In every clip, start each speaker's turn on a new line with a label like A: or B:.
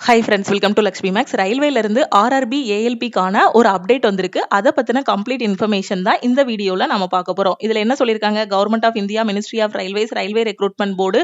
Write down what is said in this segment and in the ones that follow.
A: Hi friends, welcome to Lakshmi maths. ரயில்வேலேருந்து RRB ஏஎல்பிக்கான ஒரு அப்டேட் வந்திருக்கு. அதை பற்றின கம்ப்ளீட் இன்ஃபர்மேஷன் தான் இந்த வீடியோவில் நம்ம பார்க்க போகிறோம். இதில் என்ன சொல்லியிருக்காங்க? Government of India, ministry of railways, railway recruitment board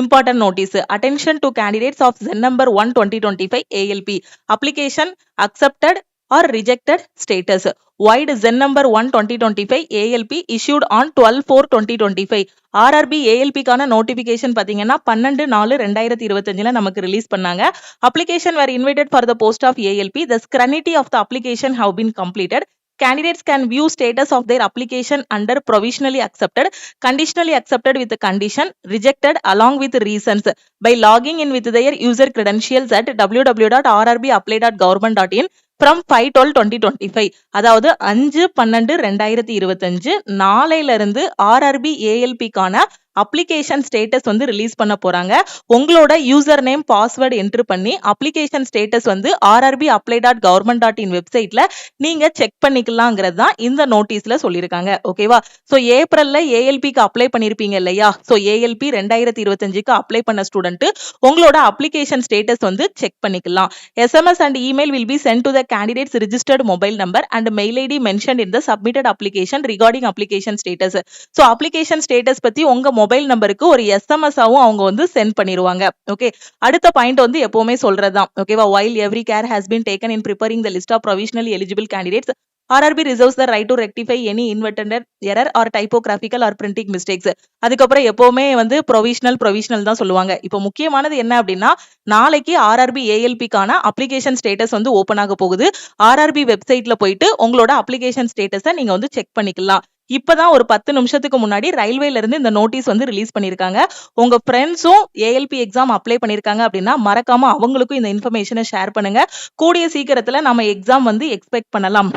A: important notice. Attention to candidates of ZEN number 1 2025 ALP application accepted or rejected status. Wide ZEN number 1 2025 ALP issued on 12/4/2025. RRB ALP கான notification பாத்தீங்கன்னா 12/4/2025 நமக்கு release பண்ணாங்க. Application were invited for the post of ALP. The scrutiny of the application have been completed. Candidates can view status of their application under provisionally accepted, conditionally accepted with the condition, rejected along with reasons by logging in with their user credentials at www.rrbapply.government.in from 5/12/2025. அதாவது 5/12/2025 நாளையில இருந்து RRB ஏஎல்பிக்கான application status வந்து release பண்ண போறாங்க. உங்களோட user name password enter பண்ணி application status வந்து rrbapply.government.in வெப்சைட்ல நீங்க செக் பண்ணிக்கலாங்கிறது தான் இந்த நோட்டீஸ்ல சொல்லியிருக்காங்க. ஓகேவா? ஸோ ஏப்ரல்ல ஏஎல்பிக்கு அப்ளை பண்ணிருப்பீங்க இல்லையா? ஸோ ஏஎல்பி 2025க்கு அப்ளை பண்ண ஸ்டூடெண்ட் உங்களோட அப்ளிகேஷன் ஸ்டேட்டஸ் வந்து செக் பண்ணிக்கலாம். SMS and email will be sent to the candidate's registered mobile number and mail ID mentioned in the submitted application regarding application status. So application status பத்தி உங்க mobile நம்பருக்கு ஒரு SMS ஆவும் அவங்க வந்து send பண்ணிடுவாங்க. ஓகே, அடுத்த பாயிண்ட் வந்து எப்பவுமே சொல்றதுதான். ஓகேவா? while every care has been taken in preparing the list of provisionally eligible candidates, RRB reserves the right to rectify any inadvertent error or typographical or printing mistakes. அதுக்கப்புறம் எப்பவுமே வந்து provisional தான் சொல்லுவாங்க. இப்போ முக்கியமானது என்ன அப்படின்னா, நாளைக்கு ஆர்ஆர்பி ஏஎல்பிக்கான அப்ளிகேஷன் ஸ்டேட்டஸ் வந்து ஓபன் ஆக போகுது. ஆர்ஆர்பி வெப்சைட்ல போயிட்டு உங்களோட அப்ளிகேஷன் ஸ்டேட்டஸை நீங்க வந்து செக் பண்ணிக்கலாம். இப்பதான் ஒரு 10 நிமிஷத்துக்கு முன்னாடி ரயில்வேல இருந்து இந்த நோட்டீஸ் வந்து ரிலீஸ் பண்ணிருக்காங்க. உங்க ஃப்ரெண்ட்ஸும் ஏஎல்பி எக்ஸாம் அப்ளை பண்ணிருக்காங்க அப்படின்னா மறக்காம அவங்களுக்கும் இந்த இன்ஃபர்மேஷனை ஷேர் பண்ணுங்க. கூடிய சீக்கிரத்துல நம்ம எக்ஸாம் வந்து எக்ஸ்பெக்ட் பண்ணலாம்.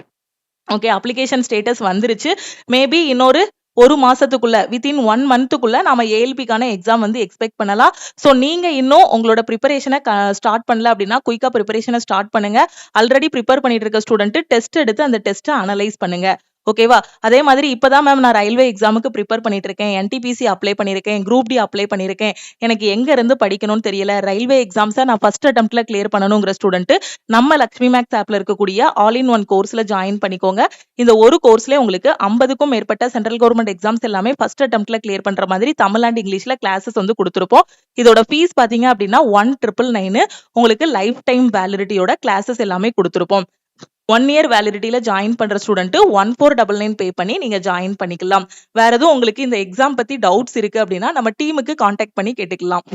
A: ஓகே, அப்ளிகேஷன் ஸ்டேட்டஸ் வந்துருச்சு. மேபி இன்னொரு ஒரு மாசத்துக்குள்ள வித்தின் 1 மந்த்துக்குள்ள நம்ம ஏஎல்பிக்கான எக்ஸாம் வந்து எக்ஸ்பெக்ட் பண்ணலாம். ஸோ நீங்க இன்னும் உங்களோட ப்ரிப்பரேஷனை ஸ்டார்ட் பண்ணல அப்படின்னா குயிக்கா ப்ரிப்பரேஷனை ஸ்டார்ட் பண்ணுங்க. ஆல்ரெடி ப்ரிப்பேர் பண்ணிட்டு இருக்க ஸ்டூடெண்ட் டெஸ்ட் எடுத்து அந்த டெஸ்ட்டை அனலைஸ் பண்ணுங்க. ஓகேவா? அதே மாதிரி இப்பதான் மேம் நான் ரயில்வே எக்ஸாமுக்கு ப்ரிப்பேர் பண்ணிட்டு இருக்கேன், என்டிபிசி அப்ளை பண்ணிருக்கேன், குரூப் டி அப்ளை பண்ணிருக்கேன், எனக்கு எங்க இருந்து படிக்கணும்னு தெரியல, ரயில்வே எக்ஸாம்ஸை நான் ஃபர்ஸ்ட் அட்டெம்ப்ட்ல கிளியர் பண்ணணுங்கிற ஸ்டூடெண்ட் நம்ம லக்ஷ்மி மேக்ஸ் ஆப்ல இருக்கக்கூடிய ஆல் இன் ஒன் கோர்ஸ்ல ஜாயின் பண்ணிக்கோங்க. இந்த ஒரு கோர்ஸ்ல உங்களுக்கு 50க்கும் மேற்பட்ட சென்ட்ரல் கவர்மெண்ட் எக்ஸாம்ஸ் எல்லாமே ஃபர்ஸ்ட் அட்டெம்ப்ட்ல கிளியர் பண்ற மாதிரி தமிழ் அண்ட் இங்கிலீஷ்ல கிளாஸஸ் வந்து கொடுத்துருப்போம். இதோட ஃபீஸ் பாத்தீங்க அப்படின்னா 1999. உங்களுக்கு லைஃப் டைம் வேலிடிட்டியோட கிளாஸஸ் எல்லாமே கொடுத்துருப்போம். 1 year வேலிடிட்டியில ஜாயின் பண்ற ஸ்டூடெண்ட் 1499 பே பண்ணி நீங்க ஜாயின் பண்ணிக்கலாம். வேற எதுவும் உங்களுக்கு இந்த எக்ஸாம் பத்தி டவுட்ஸ் இருக்கு அப்படின்னா நம்ம டீமுக்கு கான்டாக்ட் பண்ணி கேட்டுக்கலாம்.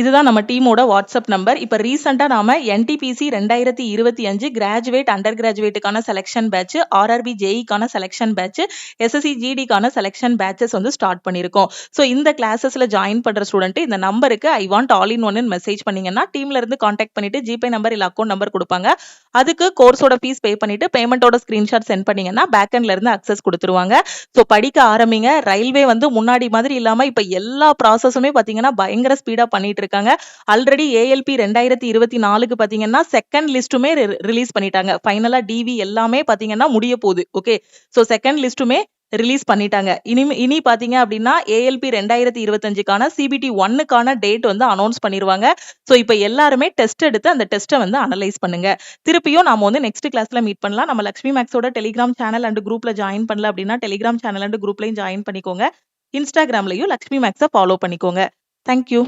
A: இதுதான் நம்ம டீமோட வாட்ஸ்அப் நம்பர். இப்போ ரீசெண்டாக நாம என்டிபிசி 2025 கிராஜுவேட் அண்டர் கிராஜுவேட்டுக்கான செலெக்ஷன் பேட்ச், ஆர்ஆர்பி ஜேஇக்கான செலெக்ஷன் பேட்ச், எஸ்எஸ்சி ஜிடிக்கான செலெக்ஷன் பேட்சஸ் வந்து ஸ்டார்ட் பண்ணியிருக்கோம். ஸோ இந்த கிளாஸஸ்ல ஜாயின் பண்ற ஸ்டூடெண்ட் இந்த நம்பருக்கு ஐ வாண்ட் ஆல் இன் ஒன்னு மெசேஜ் பண்ணீங்கன்னா டீம்ல இருந்து கான்டாக்ட் பண்ணிட்டு ஜிபே நம்பர் இல்லை அக்கௌண்ட் நம்பர் கொடுப்பாங்க. அதுக்கு கோர்ஸோட ஃபீஸ் பே பண்ணிட்டு பேமெண்டோட ஸ்கிரீன்ஷாட் சென்ட் பண்ணீங்கன்னா பேக்எண்ட்ல இருந்து அக்சஸ் கொடுத்துருவாங்க. ஸோ படிக்க ஆரம்பிங்க. ரயில்வே வந்து முன்னாடி மாதிரி இல்லாம இப்ப எல்லா ப்ராசஸுமே பாத்தீங்கன்னா பயங்கர ஸ்பீடா பண்ணிட்டு இருக்காங்க. ஆல்ரெடி ஏஎல்பி 2024க்கு பாத்தீங்கன்னா செகண்ட் லிஸ்ட்டுமே ரிலீஸ் பண்ணிட்டாங்க. ஃபைனலா டிவி எல்லாமே பாத்தீங்கன்னா முடிய போகுது. ஓகே, சோ செகண்ட் லிஸ்ட்டுமே ரிலீஸ் பண்ணிட்டாங்க. இனி பாத்தீங்க அப்படின்னா ஏஎல்பி 2025க்கான சிபிடி 1க்கான டேட் வந்து அனௌன்ஸ் பண்ணிருவாங்க. சோ இப்போ எல்லாருமே டெஸ்ட் எடுத்து அந்த டெஸ்ட்டை வந்து அனலைஸ் பண்ணுங்க. திருப்பியும் நாம வந்து நெக்ஸ்ட் கிளாஸ்ல மீட் பண்ணலாம். நம்ம லக்ஷ்மி மேக்ஸோட டெலிகிராம் சேனல் அண்ட் குரூப்ல ஜாயின் பண்ணல அப்படின்னா டெலிகிராம் சேனல் அண்ட் குரூப்லயும் ஜாயின் பண்ணிக்கோங்க. இன்ஸ்டாகிராம்லயும் லக்ஷ்மி மேக்ஸை ஃபாலோ பண்ணிக்கோங்க. தேங்க்யூ.